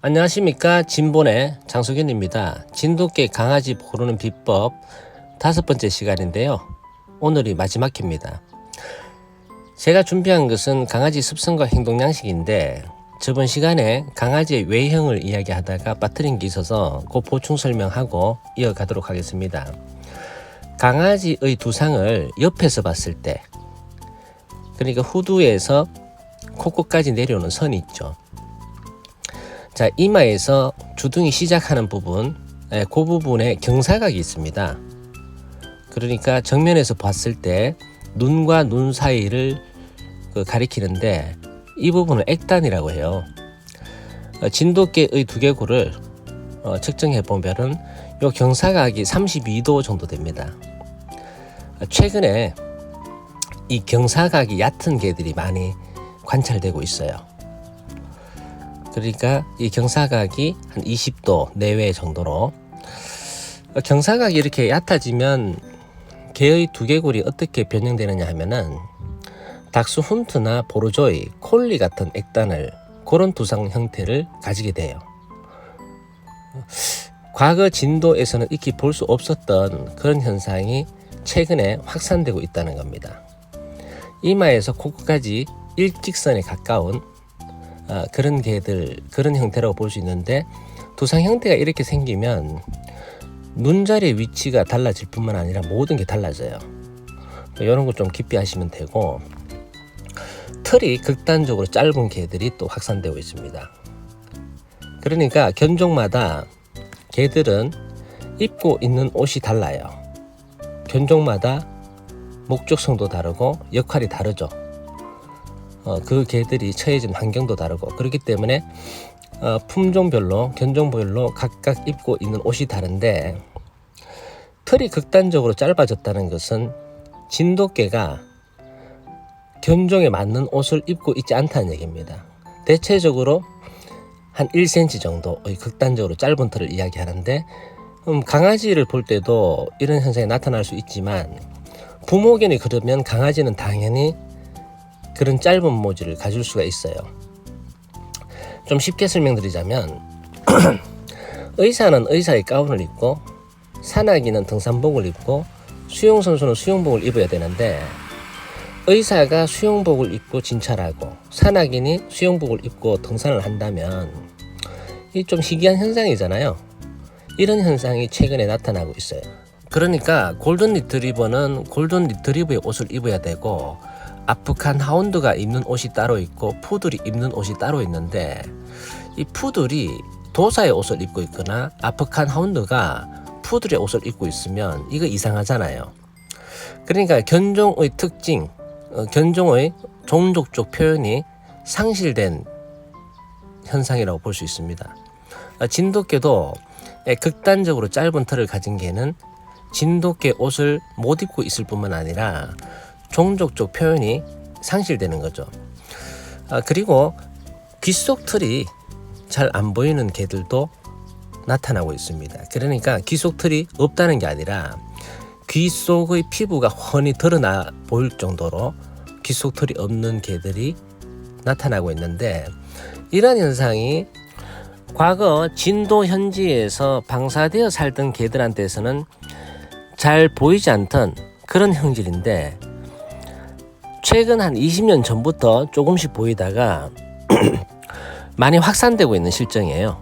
안녕하십니까. 진본의 장석윤입니다. 진돗개 강아지 고르는 비법 5번째 시간인데요. 오늘이 마지막 회입니다. 제가 준비한 것은 강아지 습성과 행동 양식인데 저번 시간에 강아지의 외형을 이야기하다가 빠뜨린 게 있어서 그 보충 설명하고 이어가도록 하겠습니다. 강아지의 두상을 옆에서 봤을 때, 그러니까 후두에서 코끝까지 내려오는 선이 있죠. 자, 이마에서 주둥이 시작하는 부분, 그 부분에 경사각이 있습니다. 그러니까 정면에서 봤을 때 눈과 눈 사이를 가리키는데 이 부분을 액단이라고 해요. 진돗개의 두개골을 측정해 보면은 이 경사각이 32도 정도 됩니다. 최근에 이 경사각이 얕은 개들이 많이 관찰되고 있어요. 그러니까 이 경사각이 한 20도 내외 정도로, 경사각이 이렇게 얕아지면 개의 두개골이 어떻게 변형되느냐 하면은 닥스 훈트나 보르조이, 콜리 같은 액단을, 그런 두상 형태를 가지게 돼요. 과거 진도에서는 익히 볼 수 없었던 그런 현상이 최근에 확산되고 있다는 겁니다. 이마에서 코끝까지 일직선에 가까운 그런 개들, 그런 형태라고 볼 수 있는데, 두상 형태가 이렇게 생기면 눈자리의 위치가 달라질 뿐만 아니라 모든 게 달라져요. 이런 거 좀 깊이 하시면 되고, 털이 극단적으로 짧은 개들이 또 확산되고 있습니다. 그러니까 견종마다 개들은 입고 있는 옷이 달라요. 견종마다 목적성도 다르고 역할이 다르죠. 그 개들이 처해진 환경도 다르고, 그렇기 때문에 품종별로, 견종별로 각각 입고 있는 옷이 다른데, 털이 극단적으로 짧아졌다는 것은 진돗개가 견종에 맞는 옷을 입고 있지 않다는 얘기입니다. 대체적으로 한 1cm 정도의 극단적으로 짧은 털을 이야기하는데, 강아지를 볼 때도 이런 현상이 나타날 수 있지만, 부모견이 그러면 강아지는 당연히 그런 짧은 모질을 가질 수가 있어요. 좀 쉽게 설명드리자면 의사는 의사의 가운을 입고, 산악인은 등산복을 입고, 수영선수는 수영복을 입어야 되는데, 의사가 수영복을 입고 진찰하고 산악인이 수영복을 입고 등산을 한다면 이 좀 희귀한 현상이잖아요. 이런 현상이 최근에 나타나고 있어요. 그러니까 골든 리트리버는 골든 리트리버의 옷을 입어야 되고, 아프간 하운드가 입는 옷이 따로 있고 푸들이 입는 옷이 따로 있는데, 이 푸들이 도사의 옷을 입고 있거나 아프간 하운드가 푸들의 옷을 입고 있으면 이거 이상하잖아요. 그러니까 견종의 특징, 견종의 종족적 표현이 상실된 현상이라고 볼 수 있습니다. 진돗개도 극단적으로 짧은 털을 가진 개는 진돗개 옷을 못 입고 있을 뿐만 아니라 종족적 표현이 상실되는 거죠. 그리고 귀 속 털이 잘 안 보이는 개들도 나타나고 있습니다. 그러니까 귀 속 털이 없다는 게 아니라 귀 속의 피부가 훤히 드러나 보일 정도로 귀 속 털이 없는 개들이 나타나고 있는데, 이런 현상이 과거 진도 현지에서 방사되어 살던 개들한테서는 잘 보이지 않던 그런 형질인데, 최근 한 20년 전부터 조금씩 보이다가 많이 확산되고 있는 실정이에요.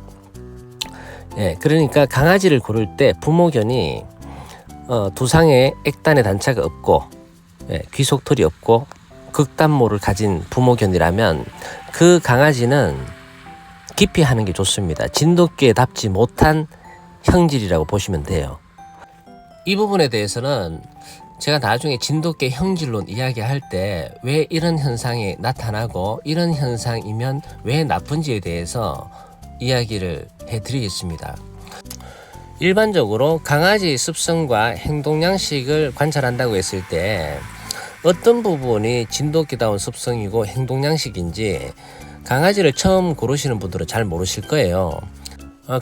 그러니까 강아지를 고를 때 부모견이 두상에 액단의 단차가 없고, 귀 속 털이 없고 극단모를 가진 부모견이라면 그 강아지는 깊이 하는 게 좋습니다. 진돗개답지 못한 형질이라고 보시면 돼요. 이 부분에 대해서는 제가 나중에 진돗개 형질론 이야기할 때 왜 이런 현상이 나타나고 이런 현상이면 왜 나쁜지에 대해서 이야기를 해드리겠습니다. 일반적으로 강아지 습성과 행동 양식을 관찰한다고 했을 때 어떤 부분이 진돗개다운 습성이고 행동 양식인지 강아지를 처음 고르시는 분들은 잘 모르실 거예요.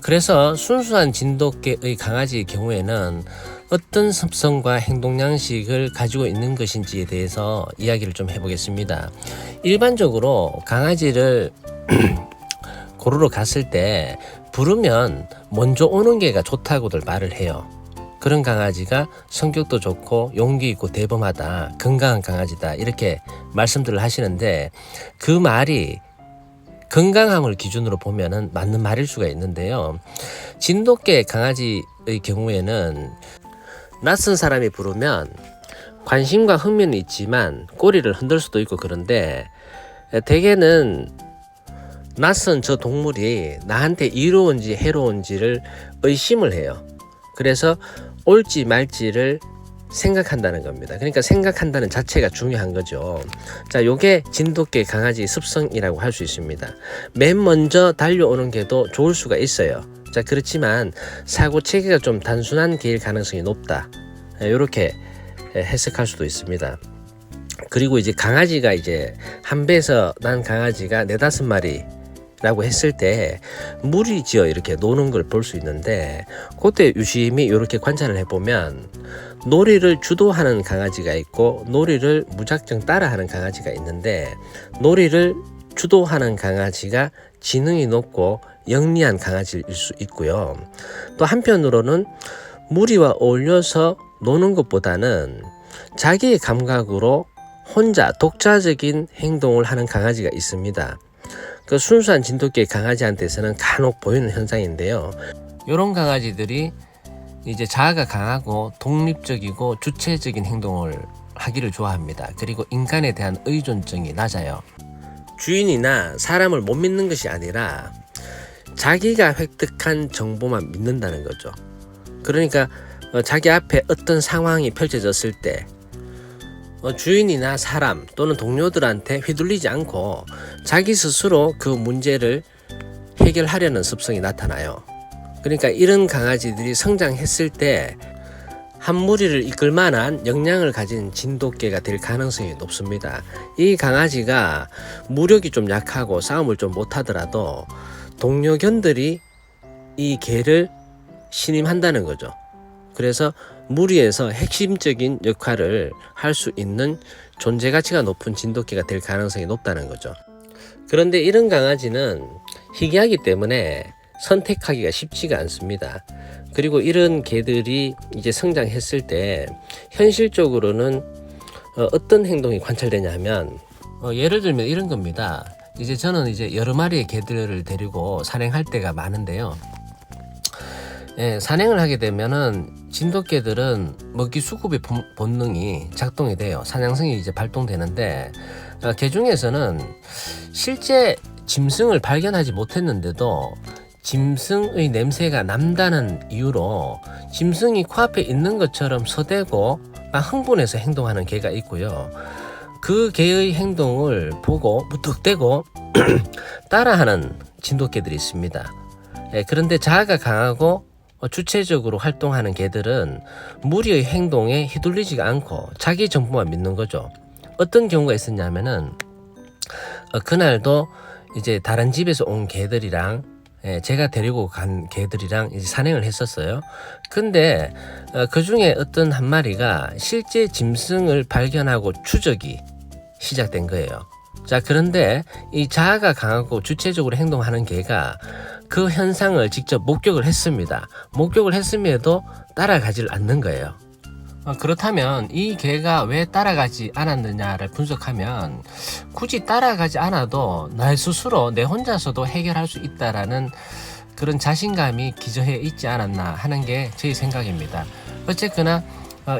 그래서 순수한 진돗개의 강아지의 경우에는 어떤 습성과 행동 양식을 가지고 있는 것인지에 대해서 이야기를 좀 해보겠습니다. 일반적으로 강아지를 고르러 갔을 때 부르면 먼저 오는 개가 좋다고들 말을 해요. 그런 강아지가 성격도 좋고 용기 있고 대범하다, 건강한 강아지다, 이렇게 말씀들을 하시는데, 그 말이 건강함을 기준으로 보면은 맞는 말일 수가 있는데요. 진돗개 강아지의 경우에는 낯선 사람이 부르면 관심과 흥미는 있지만 꼬리를 흔들 수도 있고, 그런데 대개는 낯선 저 동물이 나한테 이로운지 해로운지를 의심을 해요. 그래서 옳지 말지를 생각한다는 겁니다. 그러니까 생각한다는 자체가 중요한 거죠. 자, 요게 진돗개 강아지 습성이라고 할 수 있습니다. 맨 먼저 달려오는 개도 좋을 수가 있어요. 자, 그렇지만 사고 체계가 좀 단순한 개일 가능성이 높다, 이렇게 해석할 수도 있습니다. 그리고 이제 강아지가 이제 한 배에서 난 강아지가 4-5마리 라고 했을 때 무리지어 이렇게 노는 걸 볼 수 있는데, 그때 유심히 이렇게 관찰을 해보면 놀이를 주도하는 강아지가 있고 놀이를 무작정 따라하는 강아지가 있는데, 놀이를 주도하는 강아지가 지능이 높고 영리한 강아지일 수 있고요. 또 한편으로는 무리와 어울려서 노는 것보다는 자기의 감각으로 혼자 독자적인 행동을 하는 강아지가 있습니다. 그 순수한 진돗개 강아지한테서는 간혹 보이는 현상인데요. 이런 강아지들이 이제 자아가 강하고 독립적이고 주체적인 행동을 하기를 좋아합니다. 그리고 인간에 대한 의존성이 낮아요. 주인이나 사람을 못 믿는 것이 아니라 자기가 획득한 정보만 믿는다는 거죠. 그러니까 자기 앞에 어떤 상황이 펼쳐졌을 때 주인이나 사람 또는 동료들한테 휘둘리지 않고 자기 스스로 그 문제를 해결하려는 습성이 나타나요. 그러니까 이런 강아지들이 성장했을 때 한 무리를 이끌 만한 역량을 가진 진돗개가 될 가능성이 높습니다. 이 강아지가 무력이 좀 약하고 싸움을 좀 못하더라도 동료견들이 이 개를 신임한다는 거죠. 그래서 무리에서 핵심적인 역할을 할 수 있는 존재 가치가 높은 진돗개가 될 가능성이 높다는 거죠. 그런데 이런 강아지는 희귀하기 때문에 선택하기가 쉽지가 않습니다. 그리고 이런 개들이 이제 성장했을 때 현실적으로는 어떤 행동이 관찰되냐 하면, 예를 들면 이런 겁니다. 이제 저는 이제 여러 마리의 개들을 데리고 산행할 때가 많은데요. 산행을 하게 되면은 진돗개들은 먹이 수급의 본능이 작동이 돼요. 사냥성이 이제 발동되는데, 개 중에서는 실제 짐승을 발견하지 못했는데도 짐승의 냄새가 난다는 이유로 짐승이 코앞에 있는 것처럼 서대고 흥분해서 행동하는 개가 있고요. 그 개의 행동을 보고 무턱대고 따라하는 진돗개들이 있습니다. 그런데 자아가 강하고 주체적으로 활동하는 개들은 무리의 행동에 휘둘리지가 않고 자기 정보만 믿는 거죠. 어떤 경우가 있었냐면은 그날도 이제 다른 집에서 온 개들이랑 제가 데리고 간 개들이랑 이제 산행을 했었어요. 근데 그 중에 어떤 한 마리가 실제 짐승을 발견하고 추적이 시작된 거예요. 자, 그런데 이 자아가 강하고 주체적으로 행동하는 개가 그 현상을 직접 목격을 했습니다. 목격을 했음에도 따라가질 않는 거예요. 그렇다면 이 개가 왜 따라가지 않았느냐를 분석하면 굳이 따라가지 않아도 나 스스로 내 혼자서도 해결할 수 있다라는 그런 자신감이 기저해 있지 않았나 하는 게 제 생각입니다. 어쨌거나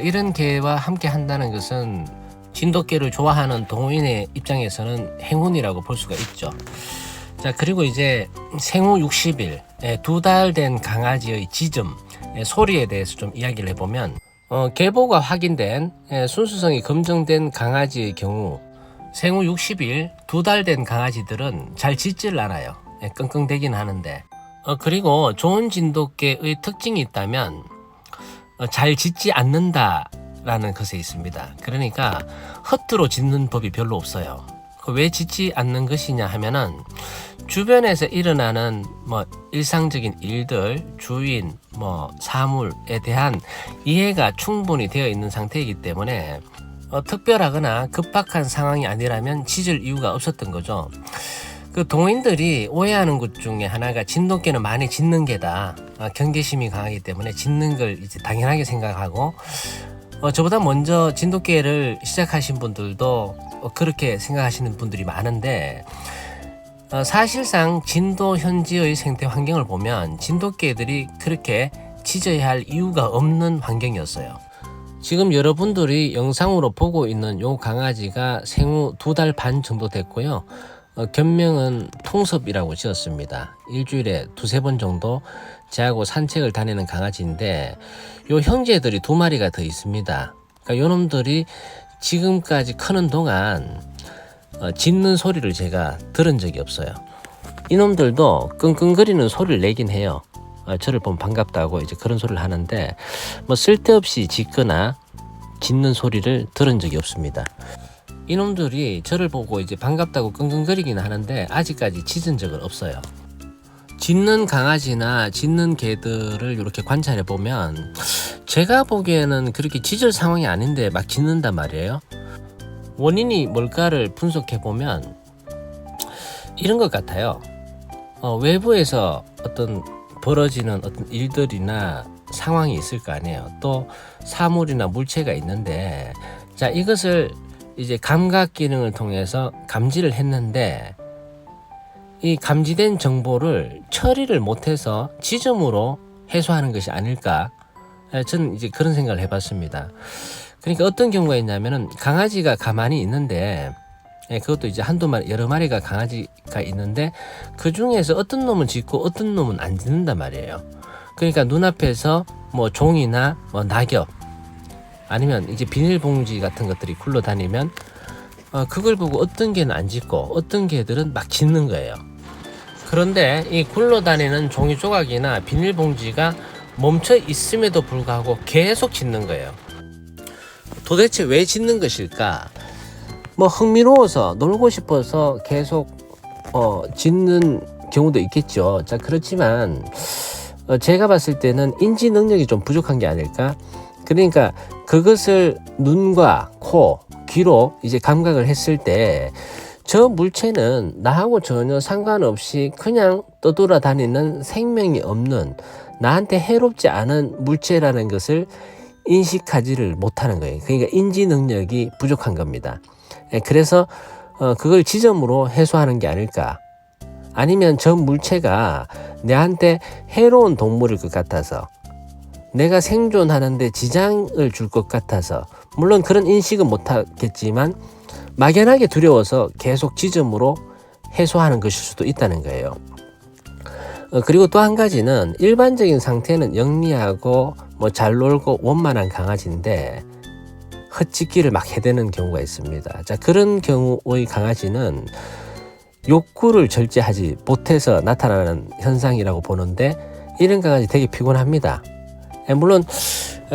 이런 개와 함께 한다는 것은 진돗개를 좋아하는 동호인의 입장에서는 행운이라고 볼 수가 있죠. 자, 그리고 이제 생후 60일, 2달 된 강아지의 짖음, 소리에 대해서 좀 이야기를 해보면, 계보가 확인된 순수성이 검증된 강아지의 경우 생후 60일 2달 된 강아지들은 잘 짖지를 않아요. 끙끙대긴 하는데, 그리고 좋은 진돗개의 특징이 있다면 잘 짖지 않는다라는 것에 있습니다. 그러니까 허투루 짖는 법이 별로 없어요. 왜 짖지 않는 것이냐 하면은 주변에서 일어나는 일상적인 일들, 주인, 사물에 대한 이해가 충분히 되어 있는 상태이기 때문에 특별하거나 급박한 상황이 아니라면 짖을 이유가 없었던 거죠. 그 동호인들이 오해하는 것 중에 하나가 진돗개는 많이 짖는 개다. 경계심이 강하기 때문에 짖는 걸 이제 당연하게 생각하고, 저보다 먼저 진돗개를 시작하신 분들도 그렇게 생각하시는 분들이 많은데, 사실상 진도 현지의 생태 환경을 보면 진돗개들이 그렇게 짖어야 할 이유가 없는 환경이었어요. 지금 여러분들이 영상으로 보고 있는 요 강아지가 생후 2달 반 정도 됐고요. 견명은 풍섭이라고 지었습니다. 일주일에 2-3번 정도 저하고 산책을 다니는 강아지인데, 요 형제들이 2마리가 더 있습니다. 그러니까 요 놈들이 지금까지 크는 동안 짖는 소리를 제가 들은 적이 없어요. 이놈들도 끙끙거리는 소리를 내긴 해요. 저를 보면 반갑다고 이제 그런 소리를 하는데, 뭐 쓸데없이 짖거나 짖는 소리를 들은 적이 없습니다. 이놈들이 저를 보고 이제 반갑다고 끙끙거리긴 하는데 아직까지 짖은 적은 없어요. 짖는 강아지나 짖는 개들을 이렇게 관찰해 보면 제가 보기에는 그렇게 짖을 상황이 아닌데 막 짖는단 말이에요. 원인이 뭘까를 분석해 보면 이런 것 같아요. 외부에서 어떤 벌어지는 어떤 일들이나 상황이 있을 거 아니에요. 또 사물이나 물체가 있는데, 자, 이것을 이제 감각 기능을 통해서 감지를 했는데, 이 감지된 정보를 처리를 못해서 지점으로 해소하는 것이 아닐까. 저는 이제 그런 생각을 해봤습니다. 그러니까 어떤 경우가 있냐면은 강아지가 가만히 있는데, 그것도 이제 여러 마리가 강아지가 있는데 그 중에서 어떤 놈은 짖고 어떤 놈은 안 짖는단 말이에요. 그러니까 눈앞에서 뭐 종이나 뭐 낙엽 아니면 이제 비닐봉지 같은 것들이 굴러다니면 그걸 보고 어떤 개는 안 짖고 어떤 개들은 막 짖는 거예요. 그런데 이 굴러다니는 종이 조각이나 비닐봉지가 멈춰 있음에도 불구하고 계속 짖는 거예요. 도대체 왜 짖는 것일까? 뭐 흥미로워서 놀고 싶어서 계속 짖는 경우도 있겠죠. 자, 그렇지만 제가 봤을 때는 인지 능력이 좀 부족한 게 아닐까? 그러니까 그것을 눈과 코, 귀로 이제 감각을 했을 때 저 물체는 나하고 전혀 상관없이 그냥 떠돌아다니는 생명이 없는, 나한테 해롭지 않은 물체라는 것을 인식하지를 못하는 거예요. 그러니까 인지 능력이 부족한 겁니다. 그래서 그걸 지점으로 해소하는 게 아닐까. 아니면 저 물체가 내한테 해로운 동물일 것 같아서, 내가 생존하는데 지장을 줄 것 같아서, 물론 그런 인식은 못하겠지만 막연하게 두려워서 계속 지점으로 해소하는 것일 수도 있다는 거예요. 그리고 또 한 가지는 일반적인 상태는 영리하고 뭐 잘 놀고 원만한 강아지인데 헛짖기를 막 해대는 경우가 있습니다. 자, 그런 경우의 강아지는 욕구를 절제하지 못해서 나타나는 현상이라고 보는데, 이런 강아지 되게 피곤합니다. 물론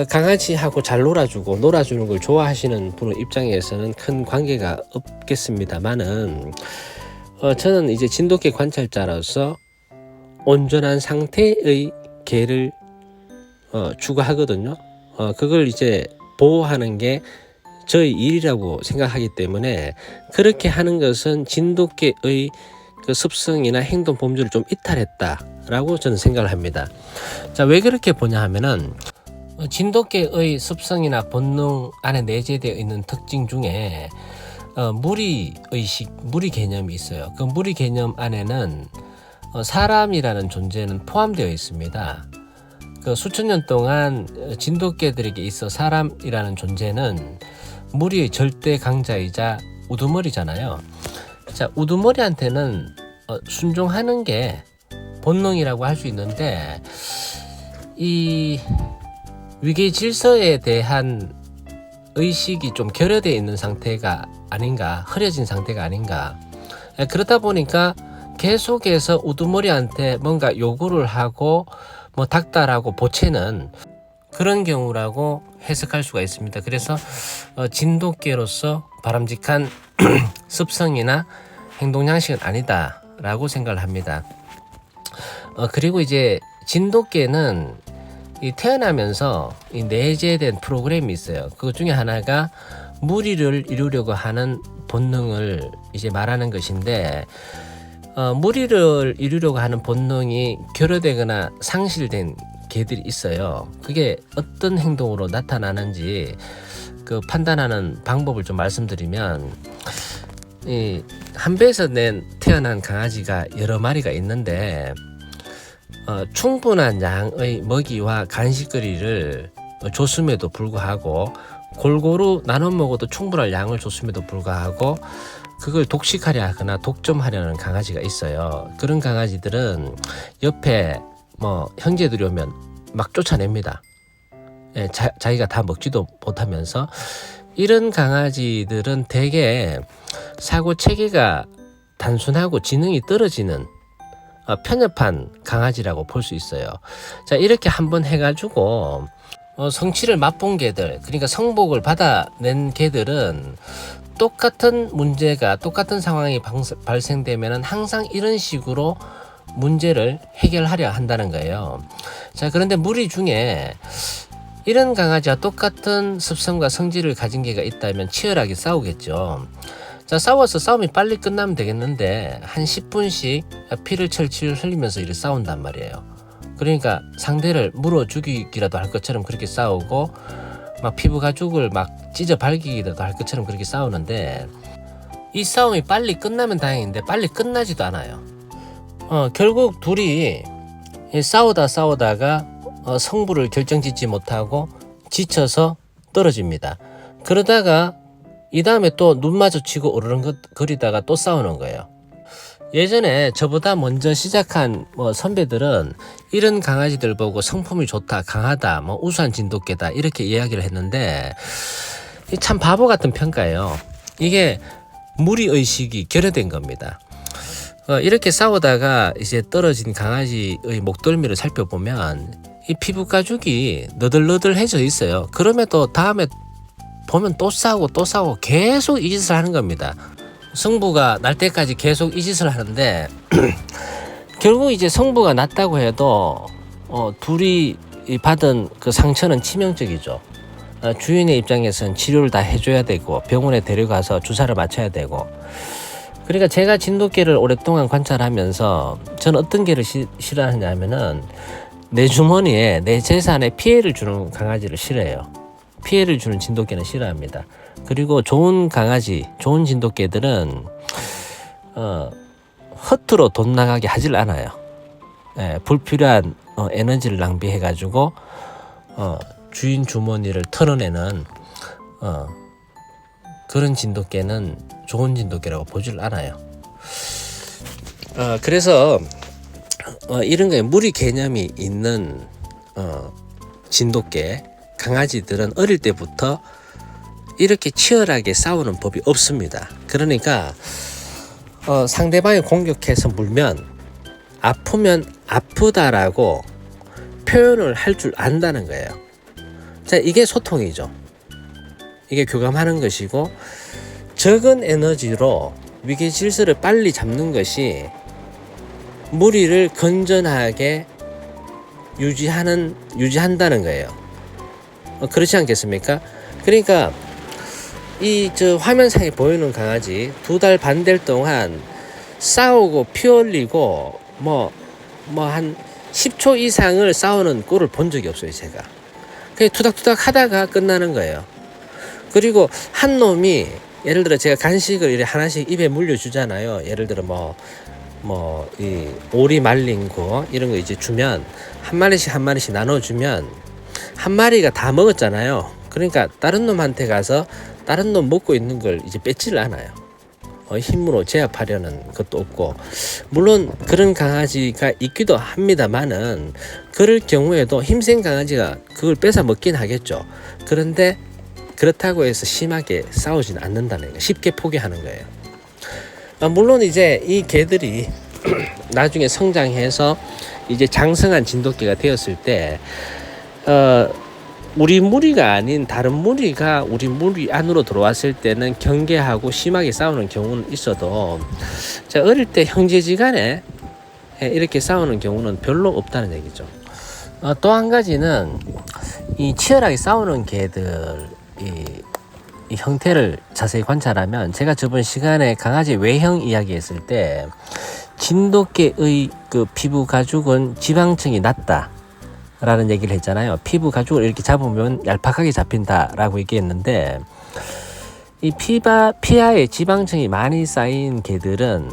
강아지하고 잘 놀아주는 걸 좋아하시는 분의 입장에서는 큰 관계가 없겠습니다만은, 저는 이제 진돗개 관찰자로서 온전한 상태의 개를 추구하거든요. 그걸 이제 보호하는 게 저의 일이라고 생각하기 때문에 그렇게 하는 것은 진돗개의 그 습성이나 행동 범주를 좀 이탈했다라고 저는 생각을 합니다. 자, 왜 그렇게 보냐 하면은 진돗개의 습성이나 본능 안에 내재되어 있는 특징 중에 무리의식, 무리 개념이 있어요. 그 무리 개념 안에는 사람이라는 존재는 포함되어 있습니다. 그 수천 년 동안 진돗개들에게 있어 사람이라는 존재는 무리의 절대 강자이자 우두머리잖아요. 자, 우두머리한테는 순종하는 게 본능이라고 할 수 있는데, 이 위계 질서에 대한 의식이 좀 결여되어 있는 상태가 아닌가, 흐려진 상태가 아닌가. 그렇다 보니까 계속해서 우두머리한테 뭔가 요구를 하고 뭐 닥달하고 보채는 그런 경우라고 해석할 수가 있습니다. 그래서 진돗개로서 바람직한 습성이나 행동 양식은 아니다라고 생각을 합니다. 그리고 이제 진돗개는 이 태어나면서 이 내재된 프로그램이 있어요. 그 중에 하나가 무리를 이루려고 하는 본능을 이제 말하는 것인데, 무리를 이루려고 하는 본능이 결여되거나 상실된 개들이 있어요. 그게 어떤 행동으로 나타나는지 그 판단하는 방법을 좀 말씀드리면, 이 한 배에서 태어난 강아지가 여러 마리가 있는데 충분한 양의 먹이와 간식거리를 줬음에도 불구하고, 골고루 나눠 먹어도 충분한 양을 줬음에도 불구하고 그걸 독식하려 하거나 독점하려는 강아지가 있어요. 그런 강아지들은 옆에 형제들이 오면 막 쫓아냅니다. 예, 자기가 다 먹지도 못하면서. 이런 강아지들은 대개 사고 체계가 단순하고 지능이 떨어지는 편협한 강아지라고 볼 수 있어요. 자, 이렇게 한번 해가지고 성취를 맛본 개들, 그러니까 성복을 받아낸 개들은 똑같은 문제가, 똑같은 상황이 발생되면 항상 이런 식으로 문제를 해결하려 한다는 거예요. 자, 그런데 무리 중에 이런 강아지와 똑같은 습성과 성질을 가진 개가 있다면 치열하게 싸우겠죠. 자, 싸움이 빨리 끝나면 되겠는데 한 10분씩 피를 철철 흘리면서 이렇게 싸운단 말이에요. 그러니까 상대를 물어 죽이기라도 할 것처럼 그렇게 싸우고, 막 피부 가죽을 막 찢어 발기기라도 할 것처럼 그렇게 싸우는데, 이 싸움이 빨리 끝나면 다행인데 빨리 끝나지도 않아요. 결국 둘이 싸우다가 성부를 결정짓지 못하고 지쳐서 떨어집니다. 그러다가 이 다음에 또 눈 마주치고 오르렁거리다가 또 싸우는 거예요. 예전에 저보다 먼저 시작한 선배들은 이런 강아지들 보고 성품이 좋다, 강하다, 우수한 진돗개다 이렇게 이야기를 했는데, 참 바보 같은 평가예요. 이게 무리의식이 결여된 겁니다. 이렇게 싸우다가 이제 떨어진 강아지의 목덜미를 살펴보면 이 피부 가죽이 너덜너덜해져 있어요. 그럼에도 다음에 보면 또 싸우고 계속 이 짓을 하는 겁니다. 성부가 날 때까지 계속 이 짓을 하는데 결국 이제 성부가 났다고 해도 둘이 받은 그 상처는 치명적이죠. 주인의 입장에서는 치료를 다 해줘야 되고 병원에 데려가서 주사를 맞춰야 되고. 그러니까 제가 진돗개를 오랫동안 관찰하면서 저는 어떤 개를 싫어하냐면은 내 주머니에, 내 재산에 피해를 주는 강아지를 싫어해요. 피해를 주는 진돗개는 싫어합니다. 그리고 좋은 강아지, 좋은 진돗개들은 허투루 돈 나가게 하질 않아요. 불필요한 에너지를 낭비해가지고 주인 주머니를 털어내는 그런 진돗개는 좋은 진돗개라고 보질 않아요. 그래서 이런 거에 무리 개념이 있는 진돗개, 강아지들은 어릴 때부터 이렇게 치열하게 싸우는 법이 없습니다. 그러니까 상대방이 공격해서 물면 아프면 아프다라고 표현을 할 줄 안다는 거예요. 자, 이게 소통이죠. 이게 교감하는 것이고, 적은 에너지로 위계 질서를 빨리 잡는 것이 무리를 건전하게 유지한다는 거예요. 그렇지 않겠습니까? 그러니까 저 화면상에 보이는 강아지 2달 반 될 동안 싸우고 피 흘리고 한 10초 이상을 싸우는 꼴을 본 적이 없어요, 제가. 그냥 투닥투닥 하다가 끝나는 거예요. 그리고 한 놈이 예를 들어 제가 간식을 이렇게 하나씩 입에 물려주잖아요. 예를 들어 이 오리 말린 거 이런 거 이제 주면 한 마리씩 나눠주면 한 마리가 다 먹었잖아요. 그러니까 다른 놈한테 가서 다른 놈 먹고 있는 걸 이제 뺏지를 않아요. 힘으로 제압하려는 것도 없고, 물론 그런 강아지가 있기도 합니다만은 그럴 경우에도 힘센 강아지가 그걸 뺏어 먹긴 하겠죠. 그런데 그렇다고 해서 심하게 싸우지는 않는다는 거예요. 쉽게 포기하는 거예요. 물론 이제 이 개들이 나중에 성장해서 이제 장성한 진돗개가 되었을 때 우리 무리가 아닌 다른 무리가 우리 무리 안으로 들어왔을 때는 경계하고 심하게 싸우는 경우는 있어도, 자, 어릴 때 형제지간에 이렇게 싸우는 경우는 별로 없다는 얘기죠. 또 한 가지는 이 치열하게 싸우는 개들 이 형태를 자세히 관찰하면, 제가 저번 시간에 강아지 외형 이야기했을 때 진돗개의 그 피부 가죽은 지방층이 낮다 라는 얘기를 했잖아요. 피부 가죽을 이렇게 잡으면 얄팍하게 잡힌다 라고 얘기했는데, 이 피하에 지방층이 많이 쌓인 개들은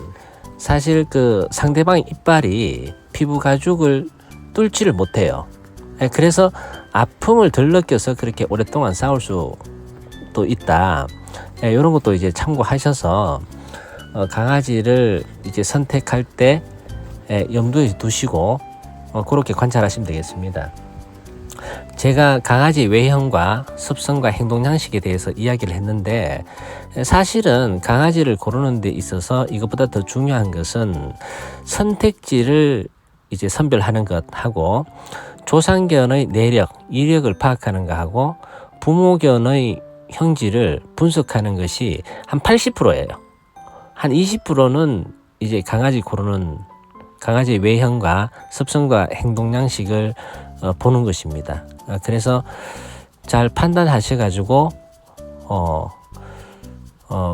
사실 그 상대방의 이빨이 피부 가죽을 뚫지를 못해요. 그래서 아픔을 덜 느껴서 그렇게 오랫동안 싸울 수도 있다. 이런 것도 이제 참고하셔서 강아지를 이제 선택할 때 염두에 두시고 그렇게 관찰하시면 되겠습니다. 제가 강아지 외형과 습성과 행동 양식에 대해서 이야기를 했는데, 사실은 강아지를 고르는 데 있어서 이것보다 더 중요한 것은 선택지를 이제 선별하는 것하고 조상견의 내력, 이력을 파악하는 것하고 부모견의 형질을 분석하는 것이 한 80%예요. 한 20%는 이제 강아지 고르는 강아지의 외형과 습성과 행동 양식을 보는 것입니다. 그래서 잘 판단하셔가지고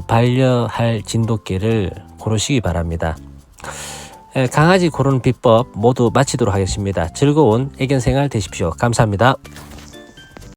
반려할 진돗개를 고르시기 바랍니다. 강아지 고르는 비법 모두 마치도록 하겠습니다. 즐거운 애견생활 되십시오. 감사합니다.